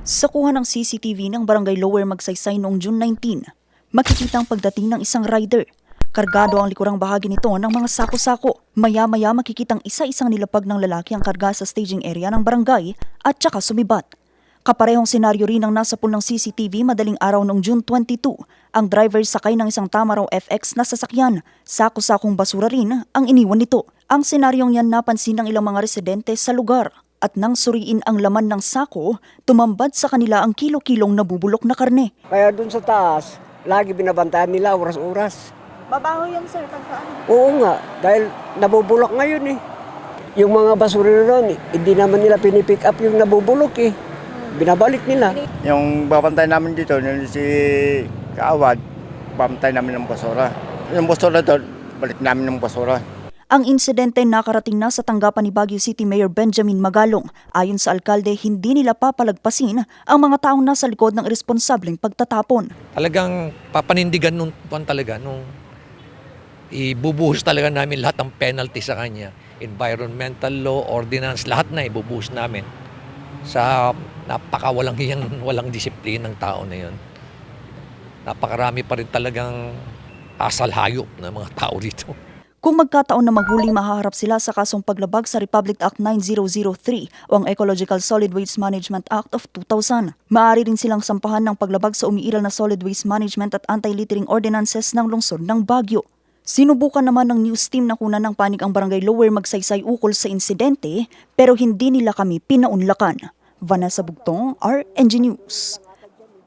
Sa kuha ng CCTV ng Barangay Lower Magsaysay noong June 19, makikita ang pagdating ng isang rider. Kargado ang likurang bahagi nito ng mga sako-sako. Maya-maya makikitang isa-isang nilapag ng lalaki ang karga sa staging area ng barangay at saka sumibat. Kaparehong senaryo rin ang nasa pool ng CCTV madaling araw noong June 22. Ang driver sakay ng isang Tamaraw FX na sasakyan. Sako-sakong basura rin ang iniwan nito. Ang senaryong yan napansin ng ilang mga residente sa lugar. At nang suriin ang laman ng sako, tumambad sa kanila ang kilo-kilong nabubulok na karne. Kaya dun sa taas, lagi binabantayan nila oras-oras. Babaho yan, sir, pagkaan. Oo nga, dahil nabubulok ngayon eh. Yung mga basurero doon, hindi naman nila pinipick up yung nabubulok eh. Binabalik nila. Yung babantay namin dito, yung si Kaawad, babantay namin ng basura. Yung basura doon, balik namin ng basura. Ang insidente nakarating na sa tanggapan ni Baguio City Mayor Benjamin Magalong. Ayon sa alkalde, hindi nila papalagpasin ang mga taong nasa likod ng irresponsableng pagtatapon. Talagang papanindigan nung ibubuhos talaga namin lahat ng penalty sa kanya. Environmental law, ordinance, lahat na ibubuhos namin sa walang disiplina ng tao na yun. Napakarami pa rin talagang asal hayop na mga tao dito. Kung magkataon na maghuli, mahaharap sila sa kasong paglabag sa Republic Act 9003 o ang Ecological Solid Waste Management Act of 2000. Maaari rin silang sampahan ng paglabag sa umiiral na solid waste management at anti-littering ordinances ng lungsod ng Baguio. Sinubukan naman ng news team na kunan ng panig ang Barangay Lower Magsaysay ukol sa insidente pero hindi nila kami pinaunlakan. Vanessa Bugtong, RNG News.